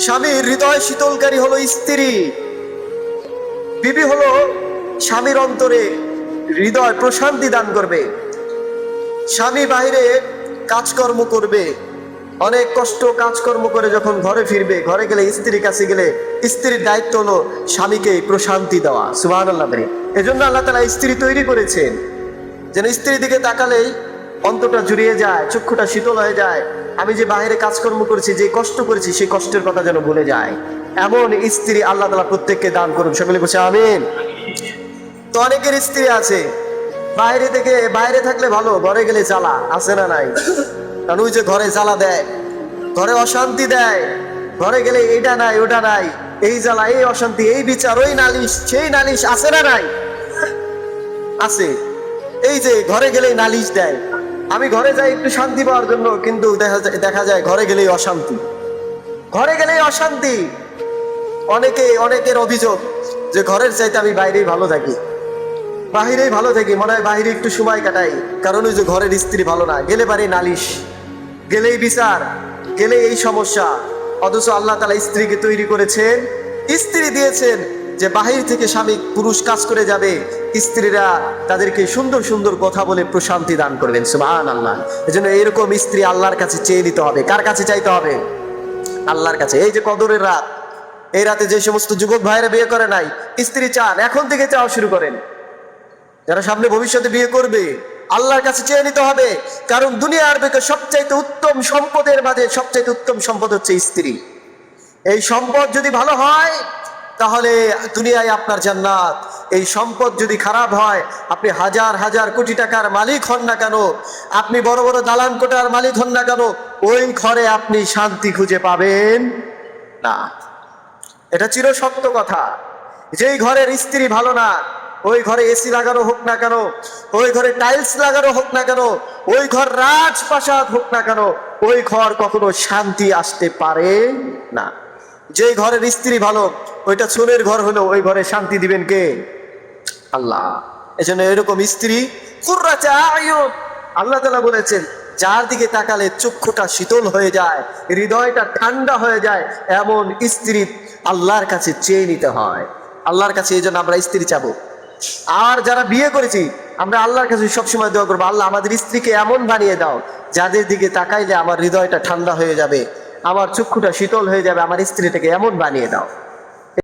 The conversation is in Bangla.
স্বামীর হৃদয় শীতলকারী হলো স্ত্রী। বিবি হলো স্বামীর অন্তরে হৃদয় প্রশান্তি দান করবে। স্বামী বাইরে কাজকর্ম করবে, অনেক কষ্ট কাজকর্ম করে যখন ঘরে ফিরবে, ঘরে গেলে স্ত্রীর কাছে গেলে স্ত্রীর দায়িত্ব হলো স্বামীকে প্রশান্তি দেওয়া। সুবহানাল্লাহ। এজন্য আল্লাহ তাআলা স্ত্রী তৈরি করেছেন যেন স্ত্রীর দিকে তাকালেই অন্তরটা জুড়িয়ে যায়, চক্ষুটা শীতল হয়ে যায়। আমি যে বাইরে কাজকর্ম করেছি, যে কষ্ট করেছি, সেই কষ্টের কথা যেন ভুলে যায়। এমন স্ত্রী আল্লাহ তাআলা প্রত্যেককে দান করুন। সকলে বসে আমিন। তো অনেকের স্ত্রী আছে বাইরে থাকলে ভালো, ঘরে গেলে জ্বালা, আছে না নাই? কারণ ওই যে ঘরে জ্বালা দেয়, ঘরে অশান্তি দেয়, ঘরে গেলে এইটা নাই ওটা নাই, এই জ্বালা, এই অশান্তি, এই বিচার, ওই নালিশ, সেই নালিশ, আছে না নাই? আছে। এই যে ঘরে গেলেই নালিশ দেয়। আমি ঘরে যাই একটু শান্তি পাওয়ার জন্য, কিন্তু দেখা যায় ঘরে গেলেই অশান্তি, ঘরে গেলেই অশান্তি। অনেকের অভিযোগ যে ঘরের চাইতে আমি বাইরেই ভালো থাকি, বাহিরেই ভালো থাকি, মনে হয় বাহিরে একটু সময় কাটাই, কারণ ওই যে ঘরের স্ত্রী ভালো না, গেলে বাড়ি নালিশ, গেলেই বিচার, গেলে এই সমস্যা। অথচ আল্লাহ তাআলা স্ত্রীকে তৈরি করেছেন, স্ত্রী দিয়েছেন যে বাহির থেকে স্বামী পুরুষ কাজ করে যাবে, স্ত্রীরা তাদেরকে সুন্দর সুন্দর কথা বলে প্রশান্তি দান করবেন। সুবহানাল্লাহ। এজন্য এরকম স্ত্রী আল্লাহর কাছে চেয়ে নিতে হবে। কার কাছে চাইতে হবে? আল্লাহর কাছে। এই যে কদরের রাত, এই রাতে যে সমস্ত যুবক ভাইরা বিয়ে করে নাই, স্ত্রী চান, এখন থেকে চাওয়া শুরু করেন। যারা সামনে ভবিষ্যতে বিয়ে করবে, আল্লাহর কাছে চেয়ে নিতে হবে। কারণ দুনিয়ার বুকে সবচাইতে উত্তম সম্পদের মাঝে সবচাইতে উত্তম সম্পদ হচ্ছে স্ত্রী। এই সম্পদ যদি ভালো হয় তাহলে দুনিয়ায় আপনার জান্নাত। এই সম্পদ যদি খারাপ হয়, আপনি হাজার হাজার কোটি টাকার মালিক হন না কেন, আপনি বড় বড় দালান কোঠার মালিক হন না কেন, ওই ঘরে আপনি শান্তি খুঁজে পাবেন না। এটা চির সত্য কথা। যেই ঘরের স্ত্রী ভালো না, ওই ঘরে এসি লাগানো হোক না কেন, ওই ঘরে টাইলস লাগানো হোক না কেন, ওই ঘর রাজপ্রাসাদ হোক না কেন, ওই ঘর কখনো শান্তি আসতে পারে না। যেই ঘরের স্ত্রী ভালো, ওইটা চোরের ঘর হলো, ওই ঘরে শান্তি দিবেন কে? আল্লাহ। এজন্য এরকম স্ত্রী কুররাতে আয়ুন, আল্লাহ তাআলা বলেছেন, যার দিকে তাকালে চক্ষুটা শীতল হয়ে যায়, হৃদয়টা ঠান্ডা হয়ে যায়, এমন স্ত্রী আল্লাহর কাছে চেয়ে নিতে হয়। আল্লাহর কাছে এই জন্য আমরা স্ত্রী চাবো। আর যারা বিয়ে করেছি, আমরা আল্লাহর কাছে সবসময় দোয়া করবো, আল্লাহ আমাদের স্ত্রীকে এমন বানিয়ে দাও যাদের দিকে তাকাইলে আমার হৃদয়টা ঠান্ডা হয়ে যাবে, আমার চক্ষুটা শীতল হয়ে যাবে, আমার স্ত্রীটাকে এমন বানিয়ে দাও।